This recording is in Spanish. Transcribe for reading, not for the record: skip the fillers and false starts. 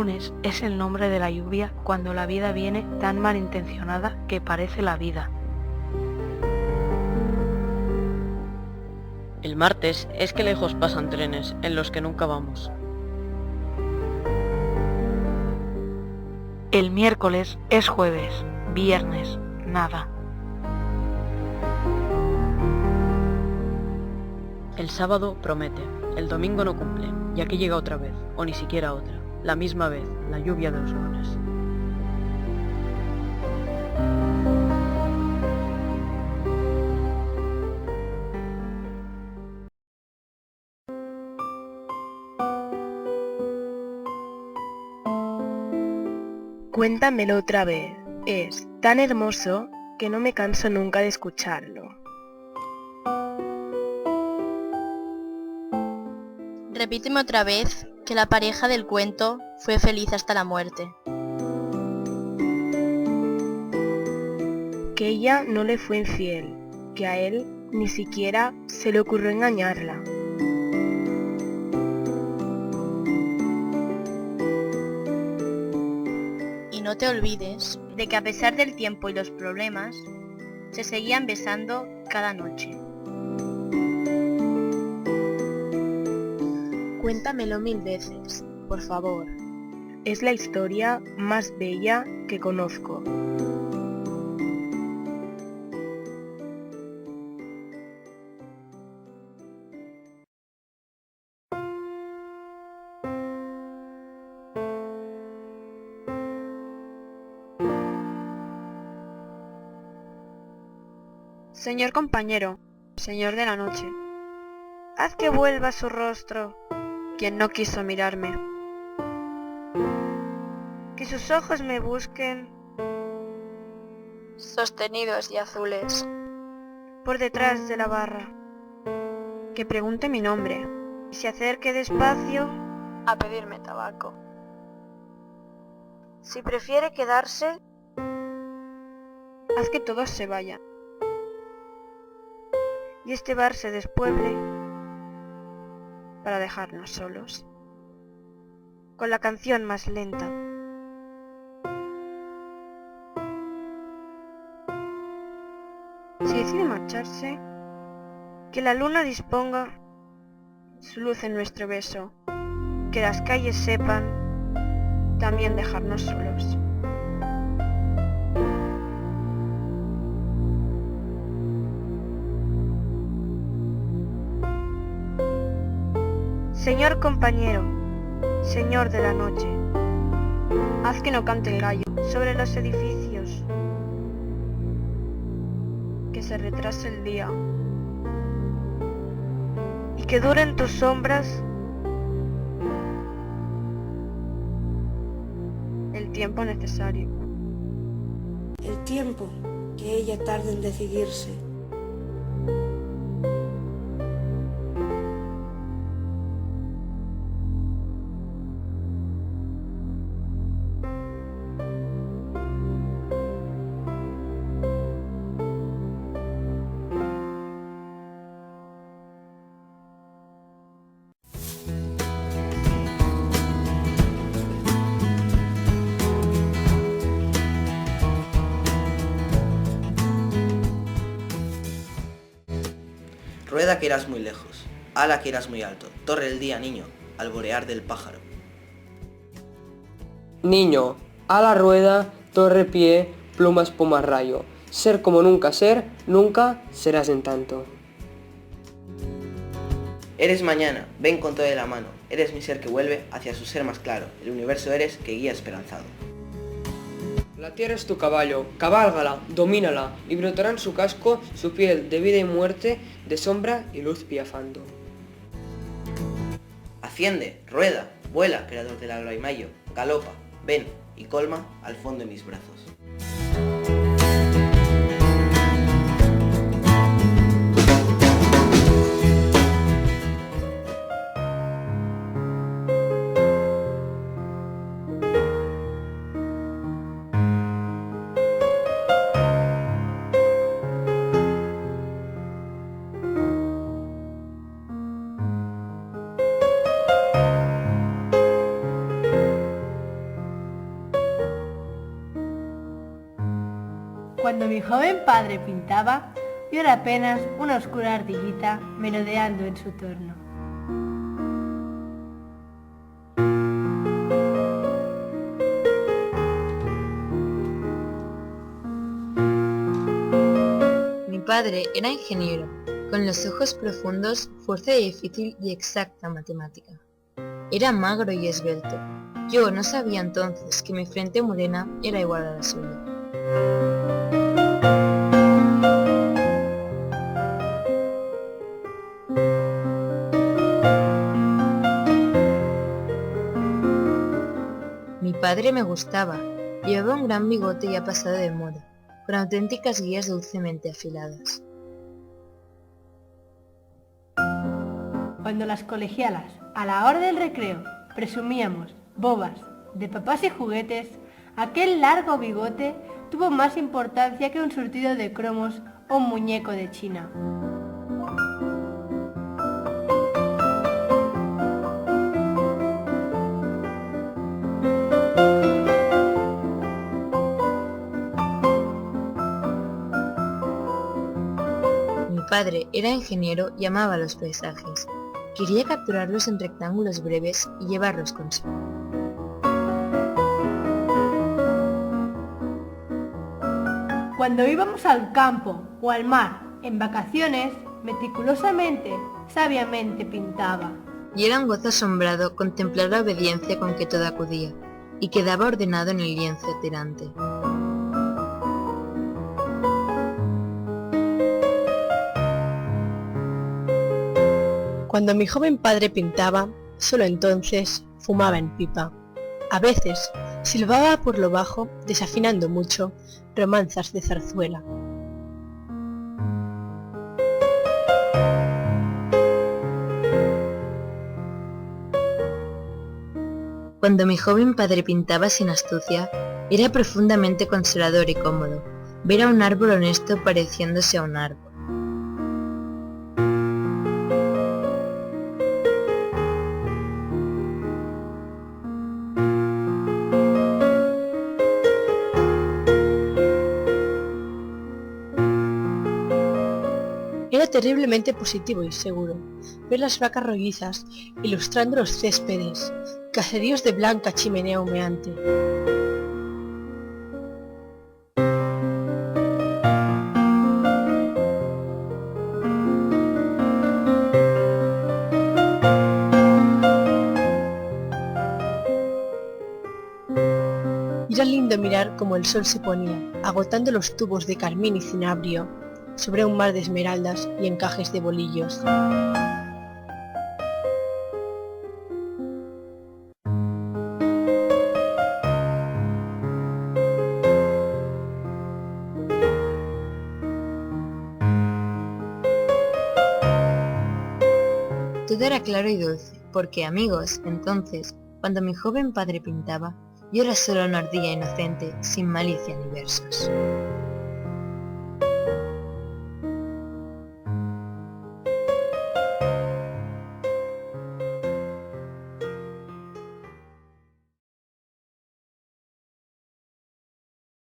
lunes es el nombre de la lluvia cuando la vida viene tan malintencionada que parece la vida. El martes es que lejos pasan trenes en los que nunca vamos. El miércoles es jueves, viernes, nada. El sábado promete, el domingo no cumple, y aquí llega otra vez, o ni siquiera otra, la misma vez, la lluvia de los lunes. Cuéntamelo otra vez. Es tan hermoso que no me canso nunca de escucharlo. Repíteme otra vez que la pareja del cuento fue feliz hasta la muerte. Que ella no le fue infiel, que a él ni siquiera se le ocurrió engañarla. Y no te olvides de que a pesar del tiempo y los problemas, se seguían besando cada noche. Cuéntamelo 1000 veces, por favor. Es la historia más bella que conozco. Señor compañero, señor de la noche, Haz que vuelva su rostro, quien no quiso mirarme, que sus ojos me busquen sostenidos y azules, por detrás de la barra, que pregunte mi nombre, y se acerque despacio. a pedirme tabaco. Si prefiere quedarse, Haz que todos se vayan, y este bar se despueble para dejarnos solos. con la canción más lenta. Si decide marcharse, que la luna disponga Su luz en nuestro beso, que las calles sepan también dejarnos solos. Señor compañero, señor de la noche, Haz que no cante el gallo, sobre los edificios, que se retrase el día, y que duren tus sombras el tiempo necesario. El tiempo que ella tarde en decidirse. Rueda que irás muy lejos, ala que irás muy alto, torre el día, niño, alborear del pájaro. Niño, a la rueda, torre pie, pluma espuma rayo. Ser como nunca ser, nunca serás en tanto. Eres mañana, ven con todo de la mano, eres mi ser que vuelve hacia su ser más claro, el universo eres que guía esperanzado. La tierra es tu caballo, cabálgala, domínala, y brotará en su casco su piel de vida y muerte, de sombra y luz piafando. Asciende, rueda, vuela, creador del alba y mayo, galopa, ven y colma al fondo de mis brazos. Cuando mi joven padre pintaba, yo era apenas una oscura ardillita merodeando en su torno. Mi padre era ingeniero, con los ojos profundos, fuerza de difícil y exacta matemática. Era magro y esbelto. Yo no sabía entonces que mi frente morena era igual a la suya. Mi padre me gustaba. Llevaba un gran bigote ya pasado de moda, con auténticas guías dulcemente afiladas. Cuando las colegialas, a la hora del recreo, presumíamos, bobas, de papás y juguetes, aquel largo bigote tuvo más importancia que un surtido de cromos o un muñeco de China. Mi padre era ingeniero y amaba los paisajes. Quería capturarlos en rectángulos breves y llevarlos consigo. Cuando íbamos al campo o al mar en vacaciones, meticulosamente, sabiamente pintaba. Y era un gozo asombrado contemplar la obediencia con que todo acudía, y quedaba ordenado en el lienzo tirante. Cuando mi joven padre pintaba, solo entonces fumaba en pipa. A veces silbaba por lo bajo, desafinando mucho, romanzas de zarzuela. Cuando mi joven padre pintaba sin astucia, era profundamente consolador y cómodo ver a un árbol honesto pareciéndose a un árbol. Era terriblemente positivo y seguro ver las vacas rollizas ilustrando los céspedes, caseríos de blanca chimenea humeante. Era lindo mirar cómo el sol se ponía, agotando los tubos de carmín y cinabrio sobre un mar de esmeraldas y encajes de bolillos. Todo era claro y dulce, porque amigos, entonces, cuando mi joven padre pintaba, yo era solo una ardilla inocente, sin malicia ni versos.